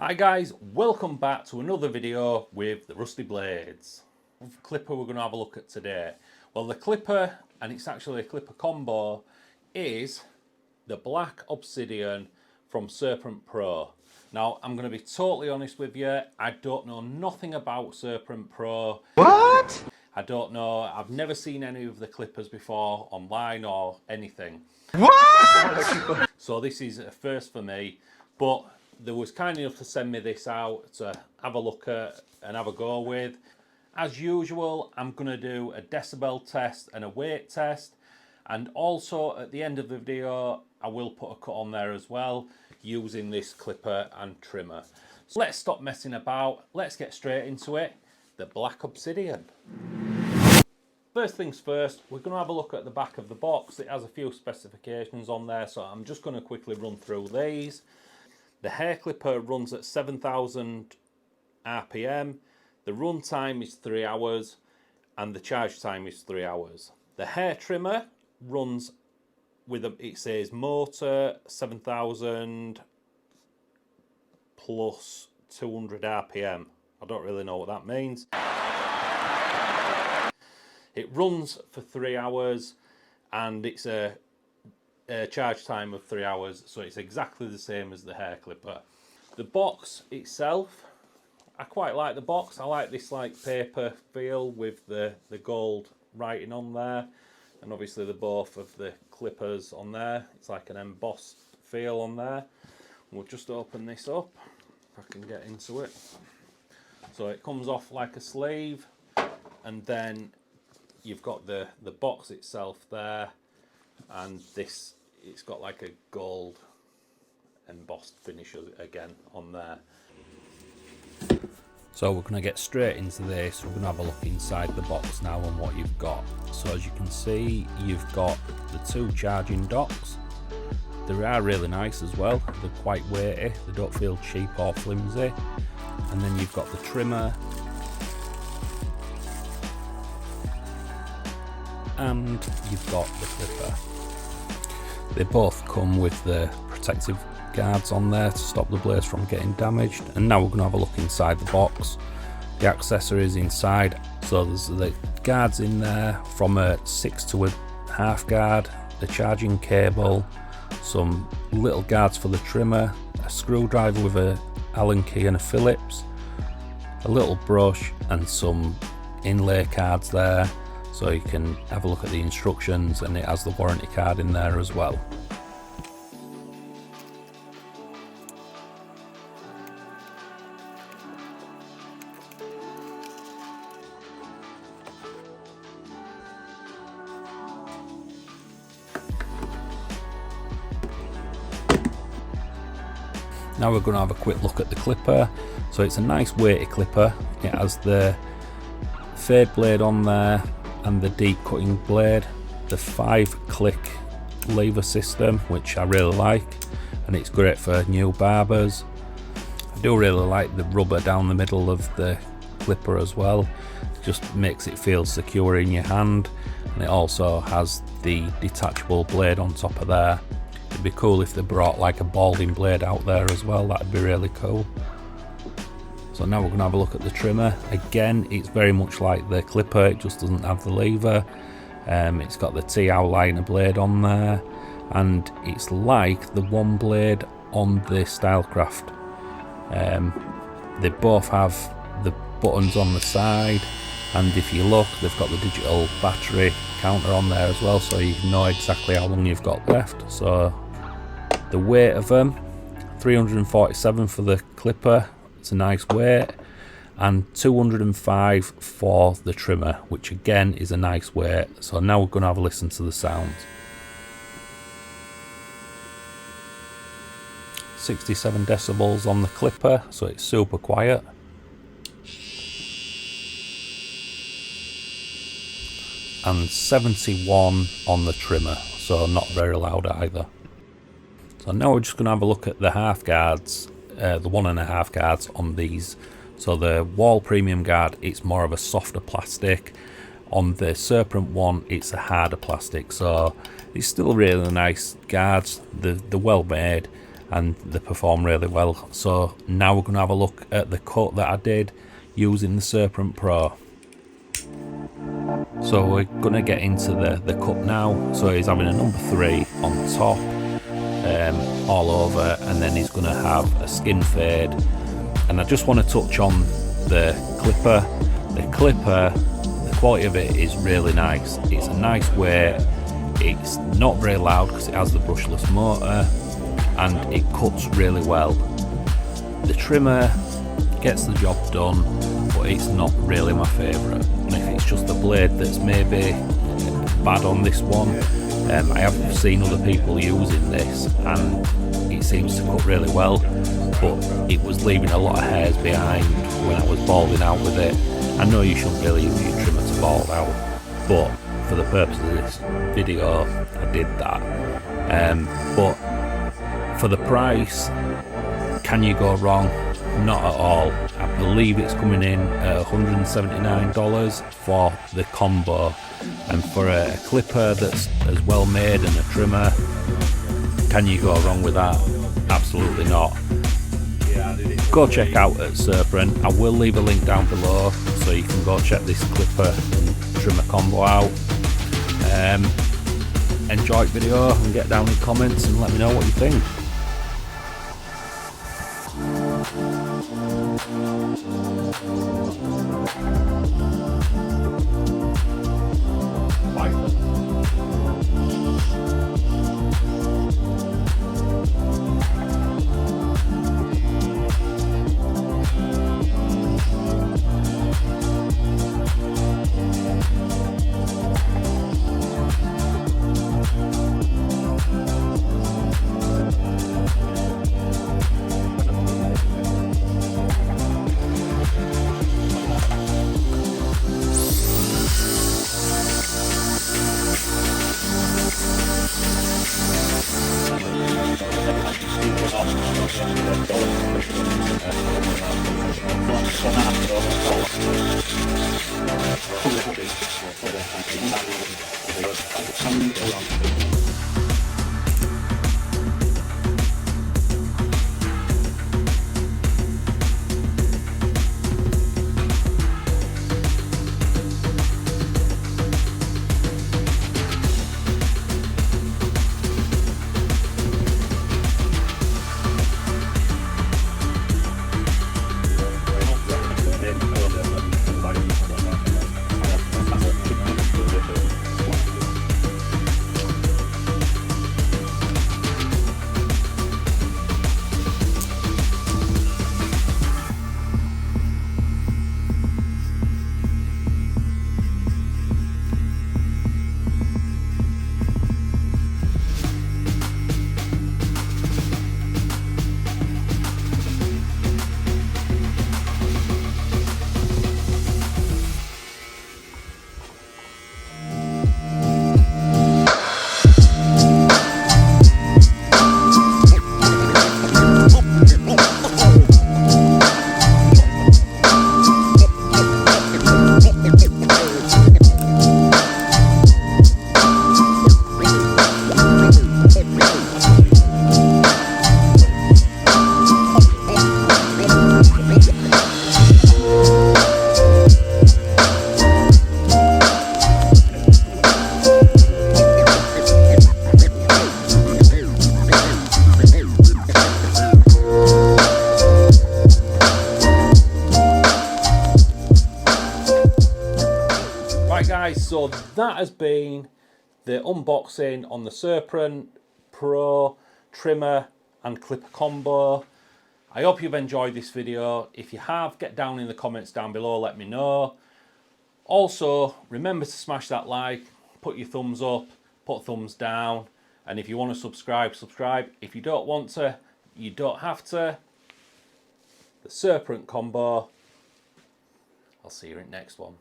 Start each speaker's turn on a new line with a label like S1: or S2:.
S1: Hi guys, welcome back to another video with the Rusty Blades. The clipper we're going to have a look at today. Well, the clipper, and it's actually a clipper combo, is the black Obsidian from Suprent Pro. Now, I'm going to be totally honest with you, I don't know nothing about Suprent Pro.
S2: What?
S1: I don't know, I've never seen any of the clippers before online or anything.
S2: What?
S1: So this is a first for me, but they was kind enough to send me this out to have a look at and have a go with. As usual, I'm going to do a decibel test and a weight test, and also at the end of the video I will put a cut on there as well using this clipper and trimmer. So let's stop messing about, let's get straight into it. The black Obsidian. First things first, we're going to have a look at the back of the box. It has a few specifications on there, so I'm just going to quickly run through these. The hair clipper runs at 7,000 RPM, the run time is 3 hours, and the charge time is 3 hours. The hair trimmer runs with it says motor 7,000 plus 200 RPM. I don't really know what that means. It runs for 3 hours, and it's a charge time of 3 hours, so it's exactly the same as the hair clipper. The box itself, I quite like the box. I like this like paper feel with the gold writing on there, and obviously the both of the clippers on there. It's like an embossed feel on there. We'll just open this up if I can get into it. So it comes off like a sleeve, and then you've got the box itself there, and this, it's got like a gold embossed finish again on there. So we're going to get straight into this. We're going to have a look inside the box now and what you've got. So as you can see, you've got the two charging docks. They are really nice as well. They're quite weighty. They don't feel cheap or flimsy. And then you've got the trimmer. And you've got the clipper. They both come with the protective guards on there to stop the blades from getting damaged. And now we're going to have a look inside the box. The accessories inside, so there's the guards in there from a 6 to a half guard, the charging cable, some little guards for the trimmer, a screwdriver with a Allen key and a Phillips, a little brush, and some inlay cards there. So you can have a look at the instructions, and it has the warranty card in there as well. Now we're going to have a quick look at the clipper. So it's a nice weighty clipper. It has the fade blade on there and the deep cutting blade, the 5-click lever system, which I really like, and it's great for new barbers. I do really like the rubber down the middle of the clipper as well. It just makes it feel secure in your hand, and it also has the detachable blade on top of there. It'd be cool if they brought like a balding blade out there as well. That'd be really cool. So now we're going to have a look at the trimmer. Again, it's very much like the clipper, it just doesn't have the lever. It's got the T-liner blade on there, and it's like the one blade on the Stylecraft. They both have the buttons on the side, and if you look, they've got the digital battery counter on there as well, so you know exactly how long you've got left. So the weight of them, 347 for the clipper. It's a nice weight, and 205 for the trimmer, which again is a nice weight. So now we're going to have a listen to the sounds. 67 decibels on the clipper, so it's super quiet. And 71 on the trimmer, so not very loud either. So now we're just going to have a look at the half guards. The 1.5 guards on these. So the wall premium guard, it's more of a softer plastic. On the Suprent one, it's a harder plastic, so it's still really nice guards. They're well made, and they perform really well. So now we're going to have a look at the cut that I did using the Suprent Pro. So we're going to get into the cut now. So he's having a number 3 on top, all over, and then he's going to have a skin fade. And I just want to touch on the clipper. The clipper, the quality of it is really nice. It's a nice weight. It's not very loud because it has the brushless motor, and it cuts really well. The trimmer gets the job done, but it's not really my favourite. And if it's just the blade that's maybe bad on this one, I have seen other people using this and it seems to cut really well, but it was leaving a lot of hairs behind when I was balding out with it. I know you shouldn't really use your trimmer to bald out, but for the purpose of this video I did that. But for the price, can you go wrong? Not at all. I believe it's coming in at $179 for the combo, and for a clipper that's as well made and a trimmer, can you go wrong with that? Absolutely not. Go check out at Suprent. I will leave a link down below so you can go check this clipper and trimmer combo out. Enjoy the video and get down in the comments and let me know what you think. So that has been the unboxing on the Suprent Pro trimmer and clipper combo. I hope you've enjoyed this video. If you have, get down in the comments down below, let me know. Also, remember to smash that like, put your thumbs up, put thumbs down, and if you want to subscribe, subscribe. If you don't want to, you don't have to. The Suprent combo. I'll see you in the next one.